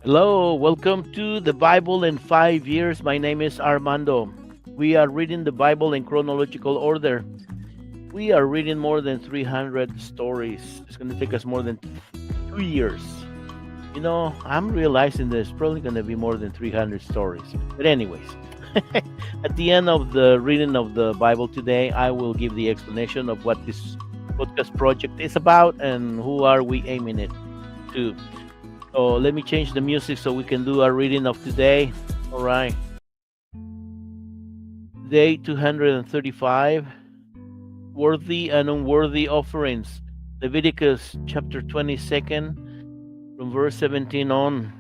Hello, welcome to the Bible in 5 years. My name is Armando. We are reading the Bible in chronological order. We are reading more than 300 stories. It's going to take us more than 2 years. I'm realizing there's probably going to be more than 300 stories. But, anyways, at the end of the reading of the Bible today, I will give the explanation of what this podcast project is about and who are we aiming it to. So let me change the music so we can do our reading of today. All right. Day 235, Worthy and Unworthy Offerings. Leviticus chapter 22nd, from verse 17 on.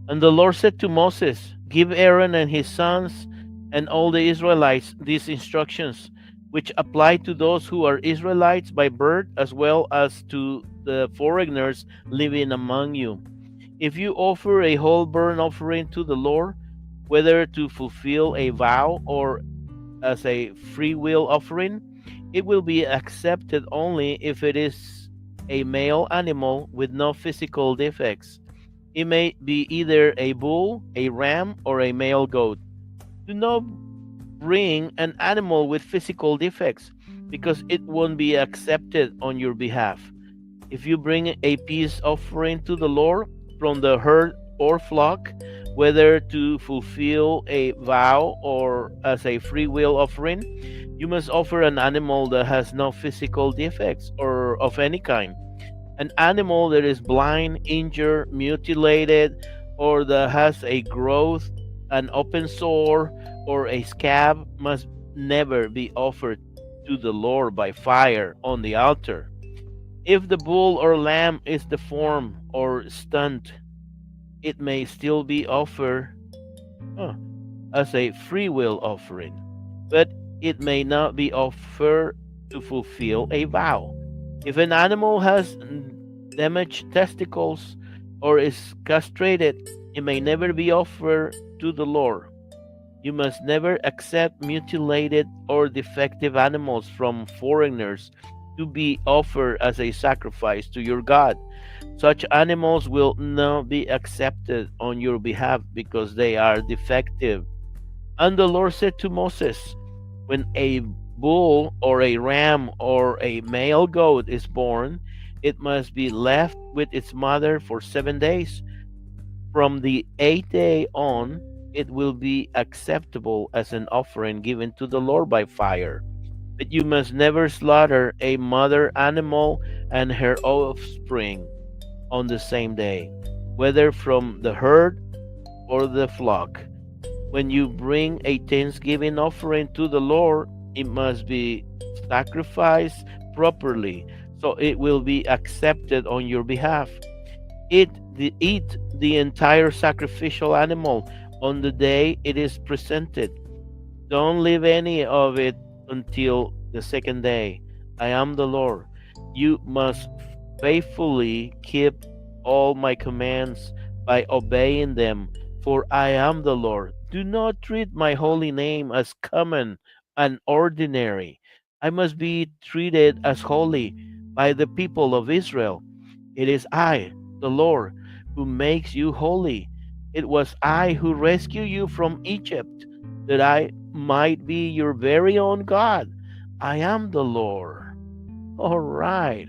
And the Lord said to Moses, give Aaron and his sons and all the Israelites these instructions, which apply to those who are Israelites by birth as well as to the foreigners living among you. If you offer a whole burnt offering to the Lord, whether to fulfill a vow or as a free will offering, it will be accepted only if it is a male animal with no physical defects. It may be either a bull, a ram, or a male goat. Do not bring an animal with physical defects, because it won't be accepted on your behalf. If you bring a peace offering to the Lord from the herd or flock, whether to fulfill a vow or as a free will offering, you must offer an animal that has no physical defects or of any kind. An animal that is blind, injured, mutilated, or that has a growth, an open sore, or a scab must never be offered to the Lord by fire on the altar. If the bull or lamb is deformed or stunned, it may still be offered as a free will offering, but it may not be offered to fulfill a vow. If an animal has damaged testicles or is castrated, it may never be offered to the Lord. You must never accept mutilated or defective animals from foreigners to be offered as a sacrifice to your God. Such animals will not be accepted on your behalf because they are defective. And the Lord said to Moses, when a bull or a ram or a male goat is born, it must be left with its mother for 7 days. From the eighth day on, it will be acceptable as an offering given to the Lord by fire. But you must never slaughter a mother animal and her offspring on the same day, whether from the herd or the flock. When you bring a thanksgiving offering to the Lord, it must be sacrificed properly, so it will be accepted on your behalf. Eat the entire sacrificial animal on the day it is presented. Don't leave any of it until the second day. I am the Lord. You must faithfully keep all my commands by obeying them, for I am the Lord. Do not treat my holy name as common and ordinary. I must be treated as holy by the people of Israel. It is I, the Lord, who makes you holy. It was I who rescued you from Egypt, that I might be your very own God. I am the Lord. All right.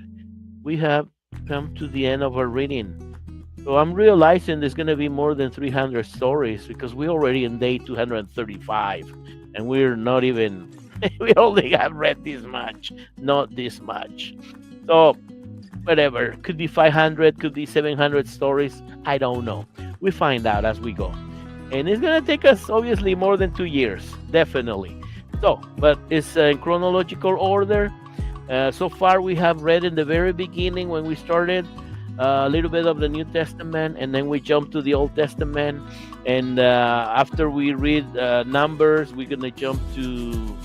We have come to the end of our reading. So I'm realizing there's going to be more than 300 stories because we're already in day 235 and we're not even, we only have read this much, not this much. So, whatever. Could be 500, could be 700 stories. I don't know. We find out as we go. And it's going to take us obviously more than 2 years, definitely. So, but it's in chronological order. So far, we have read in the very beginning when we started a little bit of the New Testament, and then we jump to the Old Testament. And after we read Numbers, we're going to jump to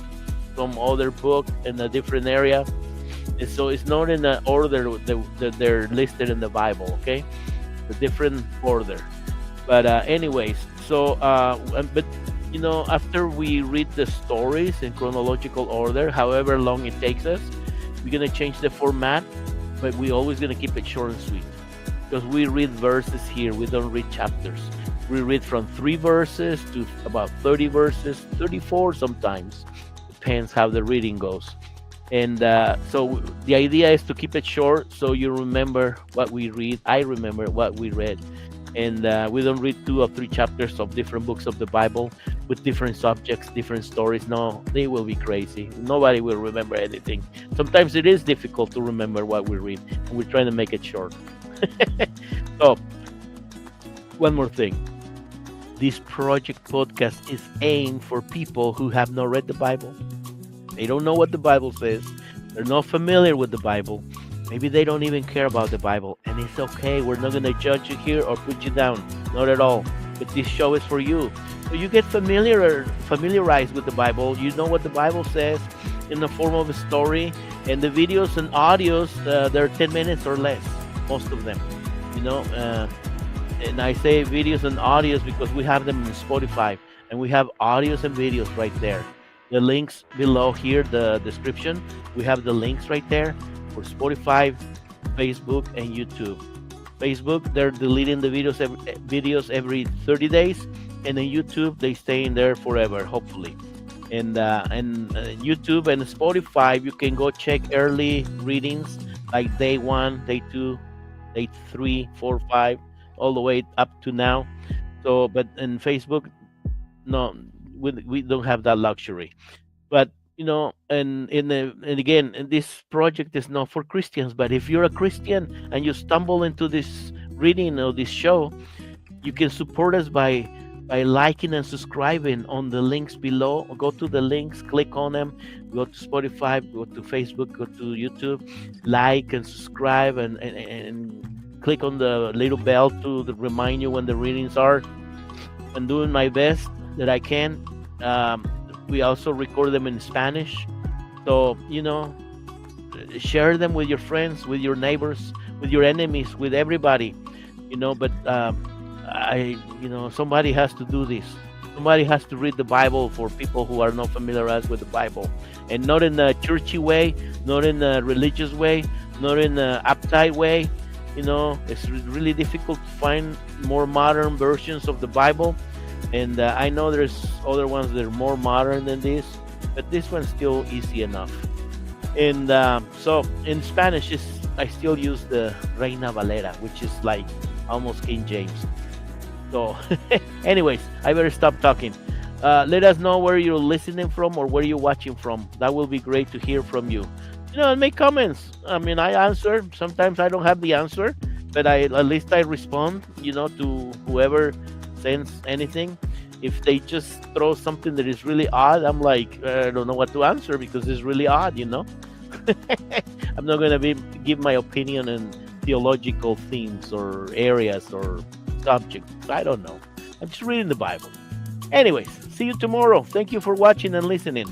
some other book in a different area. And so it's not in the order that they're listed in the Bible, okay? The different order. But anyways, so, but after we read the stories in chronological order, however long it takes us, we're going to change the format, but we're always going to keep it short and sweet. because we read verses here. We don't read chapters. We read from 3 verses to about 30 verses, 34 sometimes. Depends how the reading goes. And so the idea is to keep it short so you remember what we read. I remember what we read. And we don't read 2 or 3 chapters of different books of the Bible with different subjects, different stories. No, they will be crazy. Nobody will remember anything. Sometimes it is difficult to remember what we read, and we're trying to make it short. So, one more thing. This project podcast is aimed for people who have not read the Bible. They don't know what the Bible says. They're not familiar with the Bible. Maybe they don't even care about the Bible. And it's okay. We're not going to judge you here or put you down. Not at all. But this show is for you. So you get familiarized with the Bible. You know what the Bible says in the form of a story. And the videos and audios, they're 10 minutes or less. Most of them. And I say videos and audios because we have them in Spotify. And we have audios and videos right there. The links below here, the description, we have the links right there for Spotify, Facebook, and YouTube. Facebook, they're deleting the videos every 30 days, and in YouTube, they stay in there forever, hopefully. And YouTube and Spotify, you can go check early readings like day 1, day 2, day 3, 4, 5, all the way up to now. So, but in Facebook, no. We don't have that luxury, but and again, this project is not for Christians. But if you're a Christian and you stumble into this reading or this show, you can support us by liking and subscribing on the links below. Go to the links, click on them, go to Spotify, go to Facebook, go to YouTube, like and subscribe, and click on the little bell to remind you when the readings are. I'm doing my best that I can. We also record them in Spanish, so share them with your friends, with your neighbors, with your enemies, with everybody. But somebody has to do this. Somebody has to read the Bible for people who are not familiarized with the Bible, and not in a churchy way, not in a religious way, not in an uptight way. It's really difficult to find more modern versions of the Bible. And I know there's other ones that are more modern than this, but this one's still easy enough. And so in Spanish, I still use the Reina Valera, which is like almost King James. So anyways, I better stop talking. Let us know where you're listening from or where you're watching from. That will be great to hear from you. And make comments. I mean, I answer. Sometimes I don't have the answer, but at least I respond, to whoever sends anything. If they just throw something that is really odd, I'm like, I don't know what to answer because it's really odd. I'm not going to give my opinion on theological themes or areas or subjects. I don't know. I'm just reading the Bible. Anyways, see you tomorrow. Thank you for watching and listening.